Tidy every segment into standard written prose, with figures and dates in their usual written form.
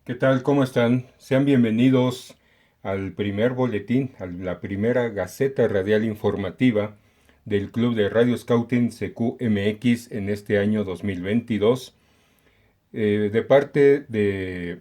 ¿Qué tal? ¿Cómo están? Sean bienvenidos al primer boletín, a la primera Gaceta Radial Informativa del Club de Radio Scouting CQMX en este año 2022. De parte de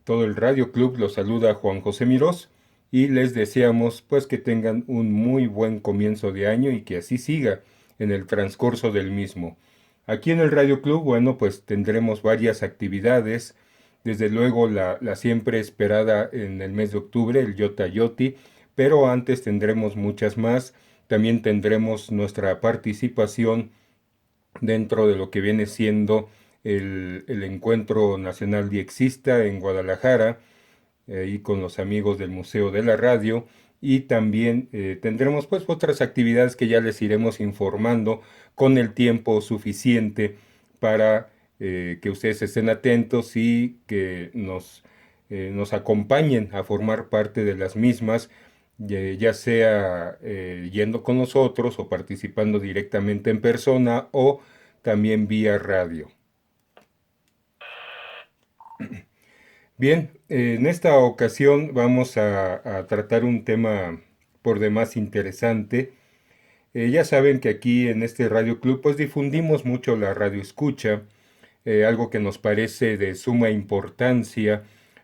todo el Radio Club los saluda Juan José Mirós y les deseamos pues que tengan un muy buen comienzo de año y que así siga en el transcurso del mismo. Aquí en el Radio Club, bueno, pues tendremos varias actividades. Desde luego la siempre esperada en el mes de octubre, el Yota Yoti, pero antes tendremos muchas más. También tendremos nuestra participación dentro de lo que viene siendo el Encuentro Nacional Diexista en Guadalajara, y con los amigos del Museo de la Radio. Y también tendremos pues otras actividades que ya les iremos informando con el tiempo suficiente para que ustedes estén atentos y que nos acompañen a formar parte de las mismas, ya sea yendo con nosotros o participando directamente en persona o también vía radio. Bien, en esta ocasión vamos a tratar un tema por demás interesante. Ya saben que aquí en este Radio Club pues difundimos mucho la radio escucha, algo que nos parece de suma importancia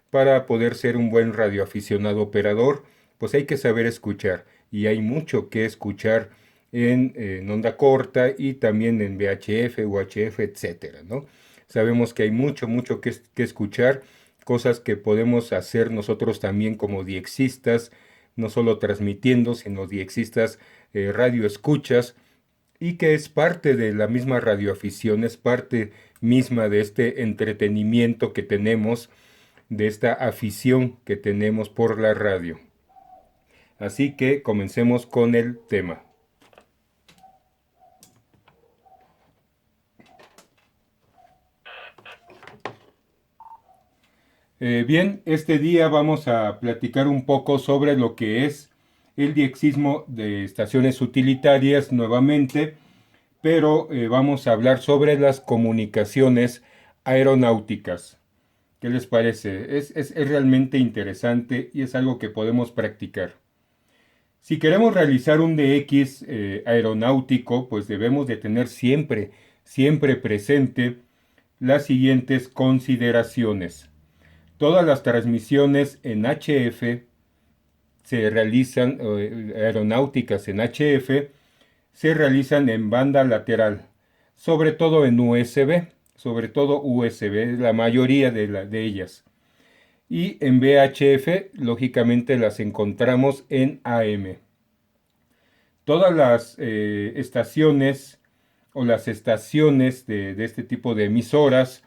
para poder ser un buen radioaficionado operador, pues hay que saber escuchar y hay mucho que escuchar en onda corta y también en VHF, UHF, etcétera, ¿no? Sabemos que hay mucho que escuchar, cosas que podemos hacer nosotros también como diexistas, no solo transmitiendo, sino diexistas radio escuchas, y que es parte de la misma radioafición, es parte misma de este entretenimiento que tenemos, de esta afición que tenemos por la radio. Así que comencemos con el tema. Bien, este día vamos a platicar un poco sobre lo que es el diexismo de estaciones utilitarias nuevamente, pero vamos a hablar sobre las comunicaciones aeronáuticas. ¿Qué les parece? Es realmente interesante y es algo que podemos practicar. Si queremos realizar un DX aeronáutico, pues debemos de tener siempre presente las siguientes consideraciones. Todas las transmisiones en HF se realizan, aeronáuticas en HF, se realizan en banda lateral, sobre todo en USB, la mayoría de ellas. Y en VHF, lógicamente, las encontramos en AM. Todas las estaciones o las estaciones de este tipo de emisoras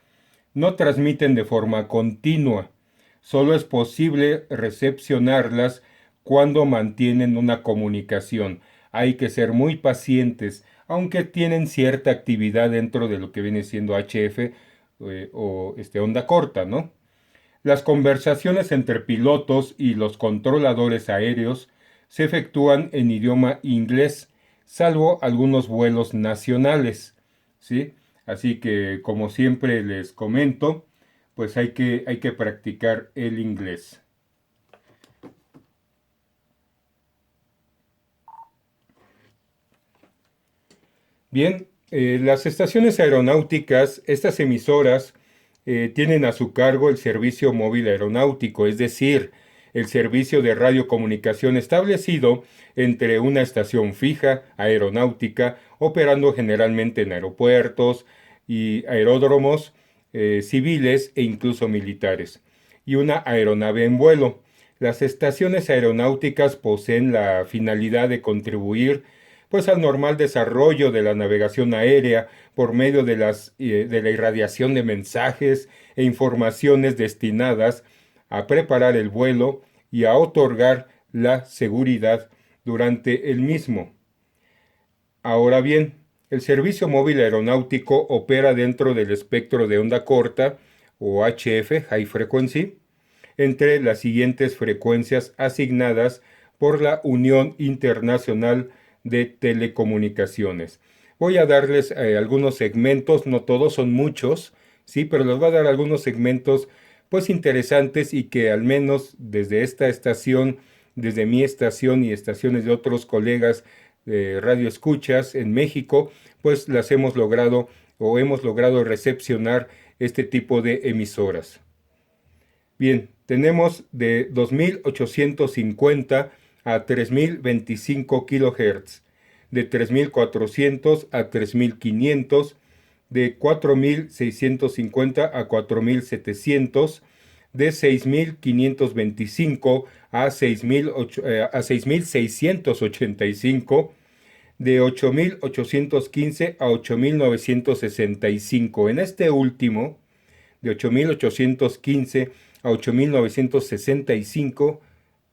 no transmiten de forma continua. Solo es posible recepcionarlas cuando mantienen una comunicación. Hay que ser muy pacientes, aunque tienen cierta actividad dentro de lo que viene siendo HF o onda corta, ¿no? Las conversaciones entre pilotos y los controladores aéreos se efectúan en idioma inglés, salvo algunos vuelos nacionales, ¿sí? Así que, como siempre les comento, pues hay que practicar el inglés. Bien, las estaciones aeronáuticas, estas emisoras, tienen a su cargo el servicio móvil aeronáutico, es decir, el servicio de radiocomunicación establecido entre una estación fija aeronáutica, operando generalmente en aeropuertos y aeródromos civiles e incluso militares, y una aeronave en vuelo. Las estaciones aeronáuticas poseen la finalidad de contribuir pues al normal desarrollo de la navegación aérea por medio de la irradiación de mensajes e informaciones destinadas a preparar el vuelo y a otorgar la seguridad durante el mismo. Ahora bien, el servicio móvil aeronáutico opera dentro del espectro de onda corta o HF, High Frequency, entre las siguientes frecuencias asignadas por la Unión Internacional de Telecomunicaciones. Voy a darles algunos segmentos, no todos, son muchos, sí, pero les voy a dar algunos segmentos pues interesantes y que al menos desde esta estación, desde mi estación y estaciones de otros colegas de radio escuchas en México, pues las hemos logrado o hemos logrado recepcionar este tipo de emisoras. Bien, tenemos de 2850 a 3025 kHz, de 3400 a 3500, de 4650 a 4700, de 6525 a 6685, de 8815 a 8965. En este último, de 8815 a 8965,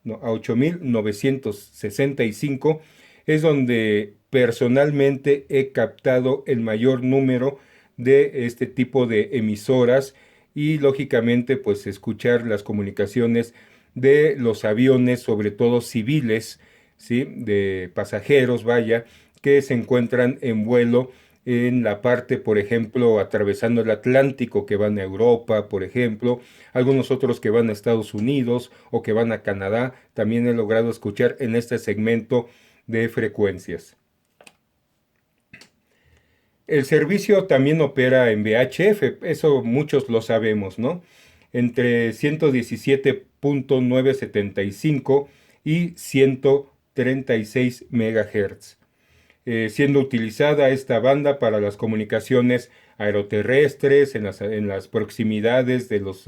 no, a 8965, es donde personalmente he captado el mayor número de este tipo de emisoras y lógicamente pues escuchar las comunicaciones de los aviones, sobre todo civiles, ¿sí? De pasajeros, vaya, que se encuentran en vuelo en la parte, por ejemplo, atravesando el Atlántico, que van a Europa, por ejemplo, algunos otros que van a Estados Unidos o que van a Canadá, también he logrado escuchar en este segmento de frecuencias. El servicio también opera en VHF, eso muchos lo sabemos, ¿no? Entre 117.975 y 136 MHz, siendo utilizada esta banda para las comunicaciones aeroterrestres, en las proximidades de los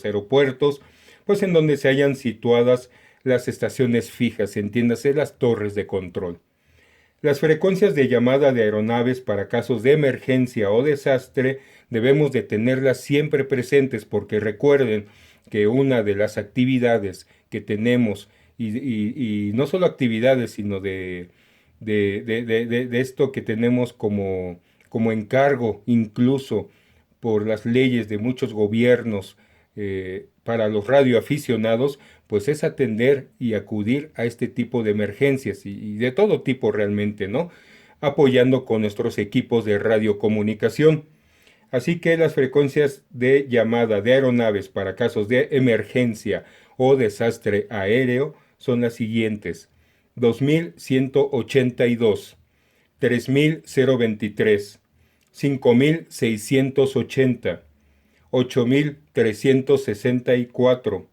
aeropuertos, pues en donde se hayan situadas las estaciones fijas, entiéndase las torres de control. Las frecuencias de llamada de aeronaves para casos de emergencia o desastre debemos de tenerlas siempre presentes porque recuerden que una de las actividades que tenemos, y no solo actividades, sino de esto que tenemos como encargo incluso por las leyes de muchos gobiernos para los radioaficionados, pues es atender y acudir a este tipo de emergencias y de todo tipo realmente, ¿no? Apoyando con nuestros equipos de radiocomunicación. Así que las frecuencias de llamada de aeronaves para casos de emergencia o desastre aéreo son las siguientes: 2182, 3023, 5680, 8364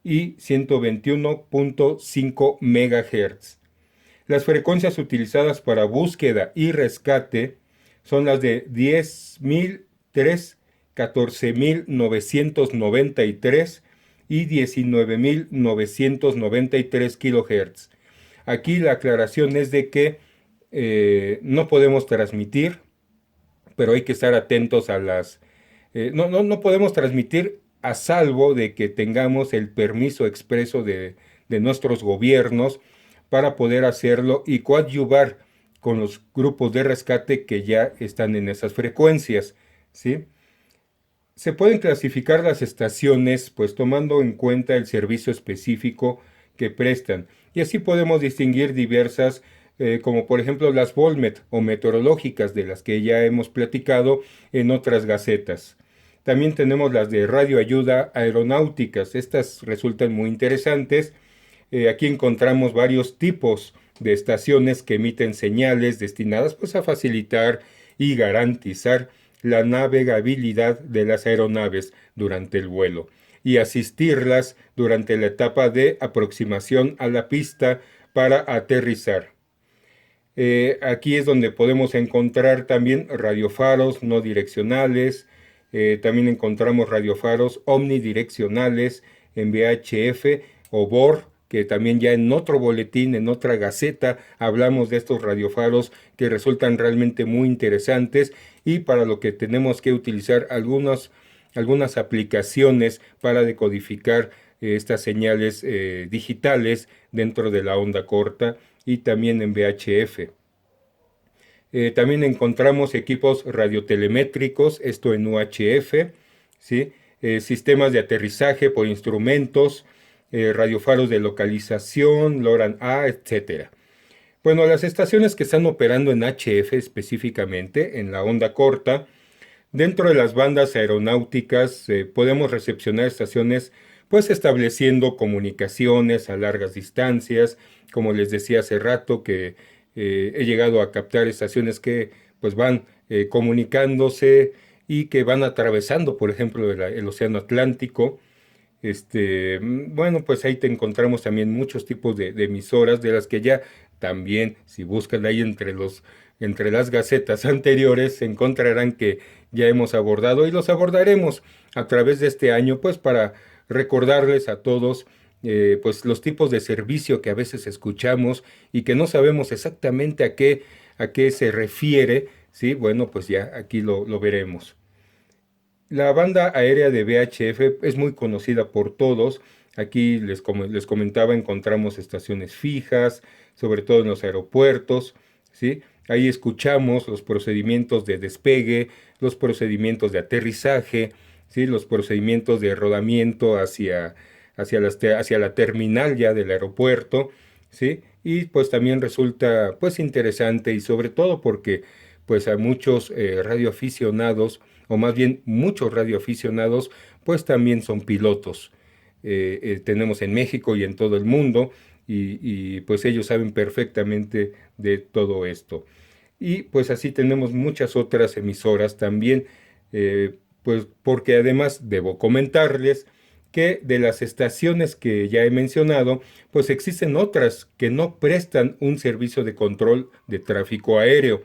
y 121.5 MHz. Las frecuencias utilizadas para búsqueda y rescate son las de 10.003, 14.993 y 19.993 kHz. Aquí la aclaración es de que no podemos transmitir, pero hay que estar atentos a las... no podemos transmitir a salvo de que tengamos el permiso expreso de nuestros gobiernos para poder hacerlo y coadyuvar con los grupos de rescate que ya están en esas frecuencias, ¿sí? Se pueden clasificar las estaciones pues tomando en cuenta el servicio específico que prestan y así podemos distinguir diversas como por ejemplo las Volmet o meteorológicas de las que ya hemos platicado en otras gacetas. También tenemos las de radioayuda aeronáuticas, estas resultan muy interesantes. Aquí encontramos varios tipos de estaciones que emiten señales destinadas pues a facilitar y garantizar la navegabilidad de las aeronaves durante el vuelo y asistirlas durante la etapa de aproximación a la pista para aterrizar. Aquí es donde podemos encontrar también radiofaros no direccionales, también encontramos radiofaros omnidireccionales en VHF o BOR, que también ya en otro boletín, en otra gaceta, hablamos de estos radiofaros que resultan realmente muy interesantes y para lo que tenemos que utilizar algunas aplicaciones para decodificar estas señales digitales dentro de la onda corta y también en VHF. También encontramos equipos radiotelemétricos, esto en UHF, ¿sí? Sistemas de aterrizaje por instrumentos, radiofaros de localización, LORAN-A, etc. Bueno, las estaciones que están operando en HF específicamente, en la onda corta, Dentro de las bandas aeronáuticas podemos recepcionar estaciones pues estableciendo comunicaciones a largas distancias, como les decía hace rato que he llegado a captar estaciones que pues van comunicándose y que van atravesando, por ejemplo, el Océano Atlántico. Bueno, pues ahí te encontramos también muchos tipos de emisoras de las que ya también, si buscan ahí entre las gacetas anteriores, se encontrarán que ya hemos abordado y los abordaremos a través de este año, pues para recordarles a todos, pues los tipos de servicio que a veces escuchamos y que no sabemos exactamente a qué se refiere, ¿sí? Bueno, pues ya aquí lo veremos. La banda aérea de VHF es muy conocida por todos. Aquí les comentaba, encontramos estaciones fijas, sobre todo en los aeropuertos, ¿sí? Ahí escuchamos los procedimientos de despegue, los procedimientos de aterrizaje, ¿sí? Los procedimientos de rodamiento hacia la terminal ya del aeropuerto, ¿sí? Y pues también resulta pues interesante y sobre todo porque pues a muchos radioaficionados o más bien muchos radioaficionados, pues también son pilotos. Tenemos en México y en todo el mundo, pues ellos saben perfectamente de todo esto. Y pues así tenemos muchas otras emisoras también, pues porque además debo comentarles que de las estaciones que ya he mencionado, pues existen otras que no prestan un servicio de control de tráfico aéreo,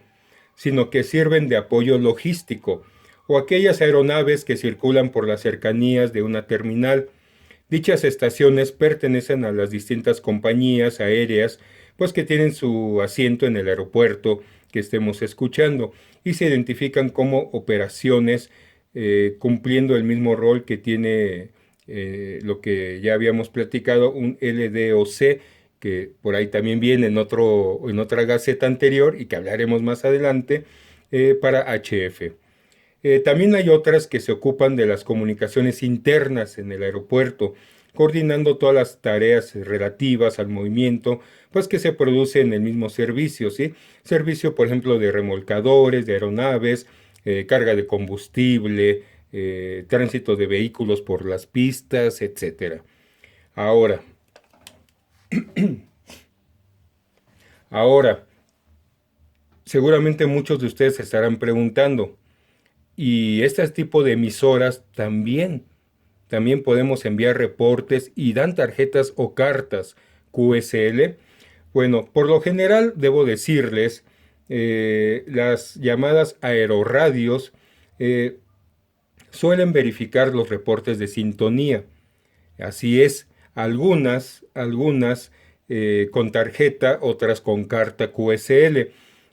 sino que sirven de apoyo logístico, o aquellas aeronaves que circulan por las cercanías de una terminal. Dichas estaciones pertenecen a las distintas compañías aéreas, pues que tienen su asiento en el aeropuerto que estemos escuchando y se identifican como operaciones cumpliendo el mismo rol que tiene lo que ya habíamos platicado, un LDOC, que por ahí también viene en otra gaceta anterior y que hablaremos más adelante, para HF. También hay otras que se ocupan de las comunicaciones internas en el aeropuerto, coordinando todas las tareas relativas al movimiento, pues que se produce en el mismo servicio, ¿sí? Servicio, por ejemplo, de remolcadores, de aeronaves, carga de combustible, tránsito de vehículos por las pistas, etcétera. Ahora, ahora, seguramente muchos de ustedes se estarán preguntando, ¿y este tipo de emisoras también podemos enviar reportes y dan tarjetas o cartas QSL? Bueno, por lo general debo decirles, las llamadas aeroradios eh, suelen verificar los reportes de sintonía. Así es, algunas con tarjeta, otras con carta QSL.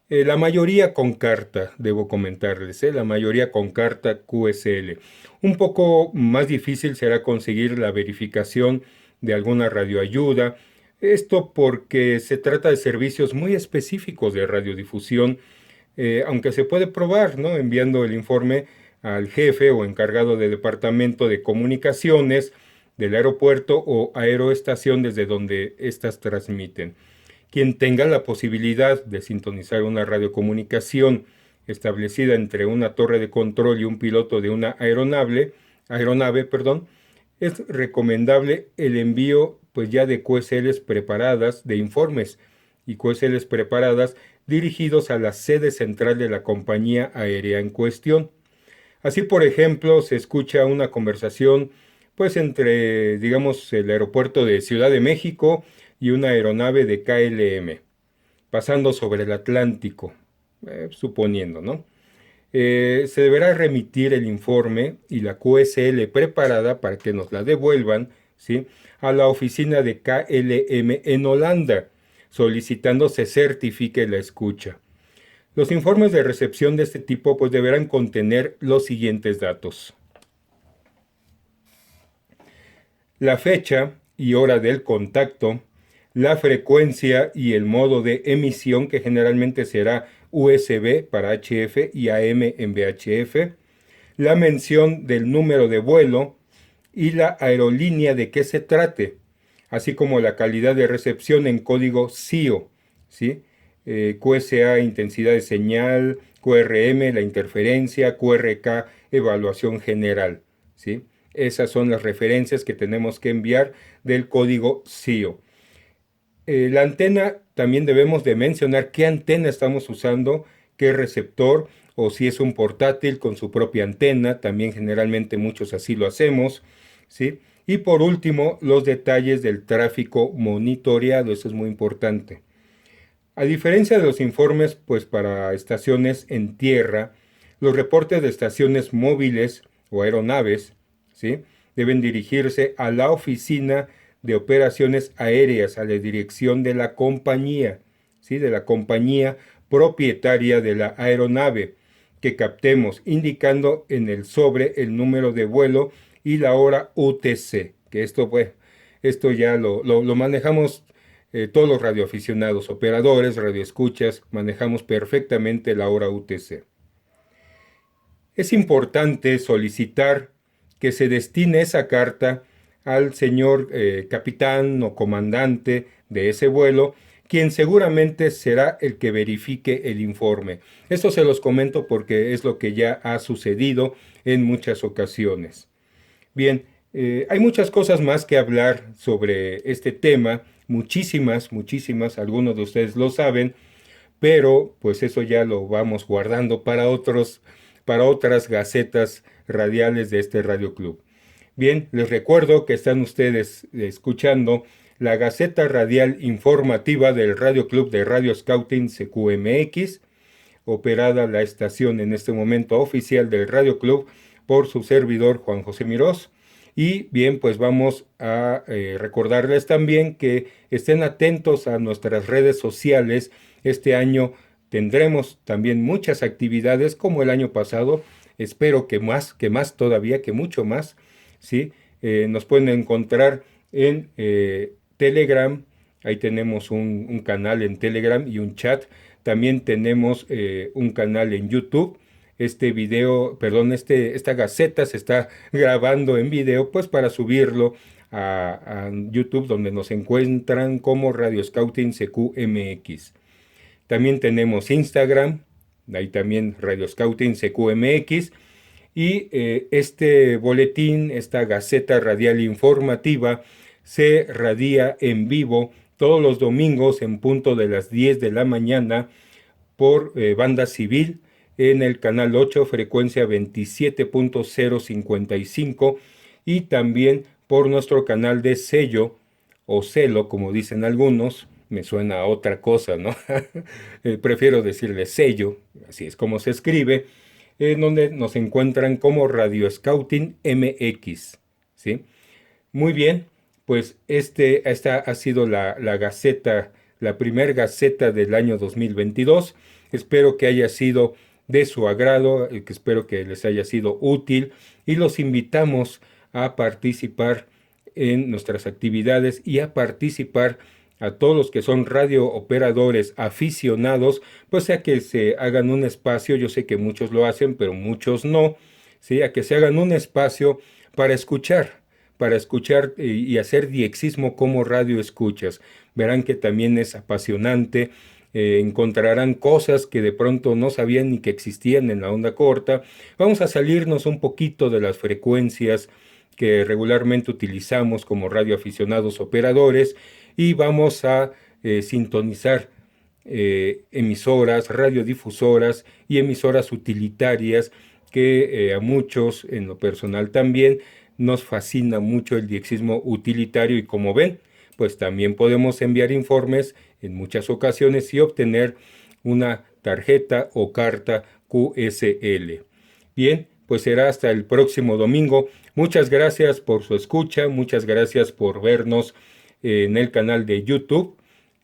La mayoría con carta, debo comentarles, la mayoría con carta QSL. Un poco más difícil será conseguir la verificación de alguna radioayuda. Esto porque se trata de servicios muy específicos de radiodifusión, aunque se puede probar, ¿no? Enviando el informe al jefe o encargado de departamento de comunicaciones del aeropuerto o aeroestación desde donde éstas transmiten. Quien tenga la posibilidad de sintonizar una radiocomunicación establecida entre una torre de control y un piloto de una aeronave, perdón, es recomendable el envío pues ya de QSLs preparadas, de informes y QSLs preparadas dirigidos a la sede central de la compañía aérea en cuestión. Así, por ejemplo, se escucha una conversación pues entre, digamos, el aeropuerto de Ciudad de México y una aeronave de KLM, pasando sobre el Atlántico, suponiendo, ¿no? Se deberá remitir el informe y la QSL preparada para que nos la devuelvan, ¿sí? A la oficina de KLM en Holanda, solicitando se certifique la escucha. Los informes de recepción de este tipo pues deberán contener los siguientes datos: la fecha y hora del contacto, la frecuencia y el modo de emisión, que generalmente será USB para HF y AM en VHF, la mención del número de vuelo y la aerolínea de qué se trate, así como la calidad de recepción en código CIO, ¿sí? QSA, intensidad de señal, QRM, la interferencia, QRK, evaluación general, ¿sí? Esas son las referencias que tenemos que enviar del código CIO. La antena, también debemos de mencionar qué antena estamos usando, qué receptor, o si es un portátil con su propia antena, también generalmente muchos así lo hacemos, ¿sí? Y por último, los detalles del tráfico monitoreado, eso es muy importante. A diferencia de los informes, pues para estaciones en tierra, los reportes de estaciones móviles o aeronaves, ¿sí? Deben dirigirse a la oficina de operaciones aéreas, a la dirección de la compañía, ¿sí? De la compañía propietaria de la aeronave que captemos, indicando en el sobre el número de vuelo y la hora UTC, que esto, pues, esto ya lo manejamos todos los radioaficionados, operadores, radioescuchas, manejamos perfectamente la hora UTC. Es importante solicitar que se destine esa carta al señor capitán o comandante de ese vuelo, quien seguramente será el que verifique el informe. Esto se los comento porque es lo que ya ha sucedido en muchas ocasiones. Bien, hay muchas cosas más que hablar sobre este tema, muchísimas, algunos de ustedes lo saben, pero pues eso ya lo vamos guardando para otras gacetas radiales de este Radio Club. Bien, les recuerdo que están ustedes escuchando la Gaceta Radial Informativa del Radio Club de Radio Scouting CQMX, operada la estación en este momento oficial del Radio Club por su servidor Juan José Mirós. Y bien, pues vamos a recordarles también que estén atentos a nuestras redes sociales. Este año tendremos también muchas actividades como el año pasado. Espero que más todavía, que mucho más. ¿Sí? Nos pueden encontrar en Telegram. Ahí tenemos un canal en Telegram y un chat. También tenemos un canal en YouTube. Esta gaceta se está grabando en video, pues para subirlo a YouTube, donde nos encuentran como Radio Scouting CQMX. También tenemos Instagram, ahí también Radio Scouting CQMX. Y este boletín, esta gaceta radial informativa, se radia en vivo todos los domingos en punto de las 10 de la mañana por banda civil en el canal 8, frecuencia 27.055, y también por nuestro canal de sello o celo, como dicen algunos. Me suena a otra cosa, ¿no? Prefiero decirle sello, así es como se escribe, en donde nos encuentran como Radio Scouting MX, ¿sí? Muy bien, pues esta ha sido la gaceta, la primer gaceta del año 2022. Espero que haya sido de su agrado, que espero que les haya sido útil, y los invitamos a participar en nuestras actividades y a participar a todos los que son radiooperadores aficionados, pues a que se hagan un espacio. Yo sé que muchos lo hacen, pero muchos no, ¿sí? A que se hagan un espacio para escuchar y hacer diexismo como radio escuchas. Verán que también es apasionante. Encontrarán cosas que de pronto no sabían ni que existían en la onda corta. Vamos a salirnos un poquito de las frecuencias que regularmente utilizamos como radioaficionados operadores, y vamos a sintonizar emisoras, radiodifusoras y emisoras utilitarias que a muchos, en lo personal también, nos fascina mucho el diexismo utilitario, y como ven, pues también podemos enviar informes en muchas ocasiones y obtener una tarjeta o carta QSL. Bien, pues será hasta el próximo domingo. Muchas gracias por su escucha, muchas gracias por vernos en el canal de YouTube,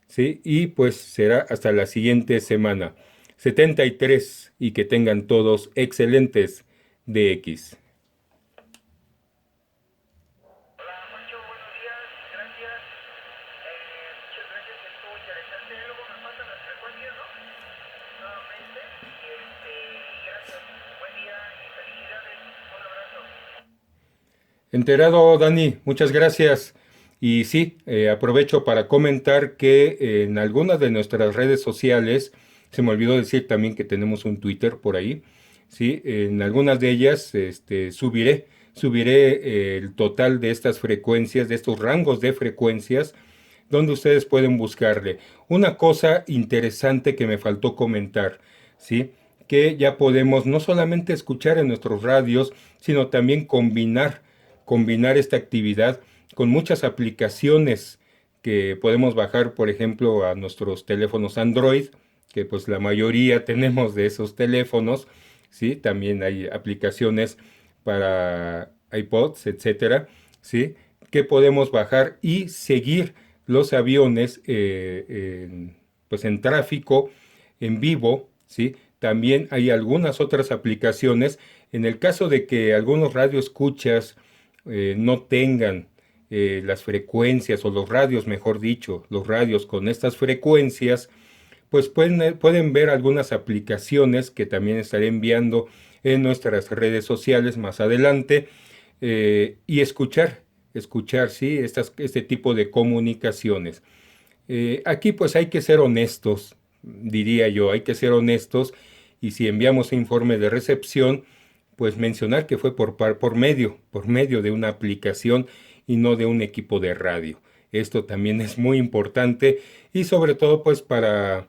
¿sí? Y pues será hasta la siguiente semana. 73, y que tengan todos excelentes DX. Enterado, Dani, muchas gracias. Y sí, aprovecho para comentar que en algunas de nuestras redes sociales, se me olvidó decir también que tenemos un Twitter por ahí, ¿sí? En algunas de ellas subiré el total de estas frecuencias, de estos rangos de frecuencias, donde ustedes pueden buscarle. Una cosa interesante que me faltó comentar, ¿sí? Que ya podemos no solamente escuchar en nuestros radios, sino también combinar esta actividad con muchas aplicaciones que podemos bajar, por ejemplo, a nuestros teléfonos Android, que pues la mayoría tenemos de esos teléfonos, ¿sí? También hay aplicaciones para iPods, etcétera, ¿sí? Que podemos bajar y seguir los aviones pues en tráfico, en vivo, ¿sí? También hay algunas otras aplicaciones. En el caso de que algunos radioescuchas no tengan las frecuencias o los radios, mejor dicho, los radios con estas frecuencias, pues pueden ver algunas aplicaciones que también estaré enviando en nuestras redes sociales más adelante y escuchar, sí, este tipo de comunicaciones. Aquí pues hay que ser honestos, diría yo, hay que ser honestos y si enviamos informe de recepción, pues mencionar que fue por medio de una aplicación y no de un equipo de radio. Esto también es muy importante y sobre todo pues para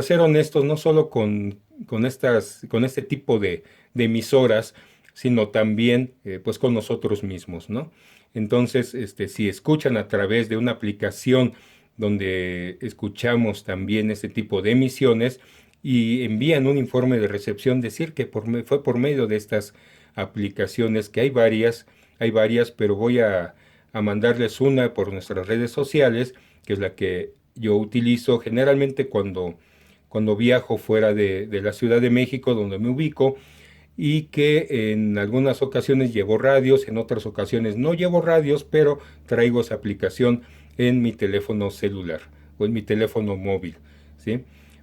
ser honestos no solo con este tipo de emisoras, sino también pues con nosotros mismos, ¿no? Entonces, si escuchan a través de una aplicación donde escuchamos también este tipo de emisiones y envían un informe de recepción, decir que fue por medio de estas aplicaciones, que hay varias, pero voy a mandarles una por nuestras redes sociales, que es la que yo utilizo generalmente cuando viajo fuera de la Ciudad de México, donde me ubico, y que en algunas ocasiones llevo radios, en otras ocasiones no llevo radios, pero traigo esa aplicación en mi teléfono celular o en mi teléfono móvil, ¿sí?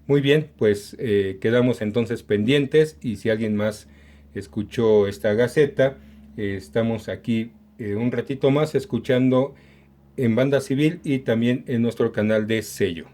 Muy bien, pues quedamos entonces pendientes y si alguien más escuchó esta gaceta, estamos aquí un ratito más escuchando en Banda Civil y también en nuestro canal de Sello.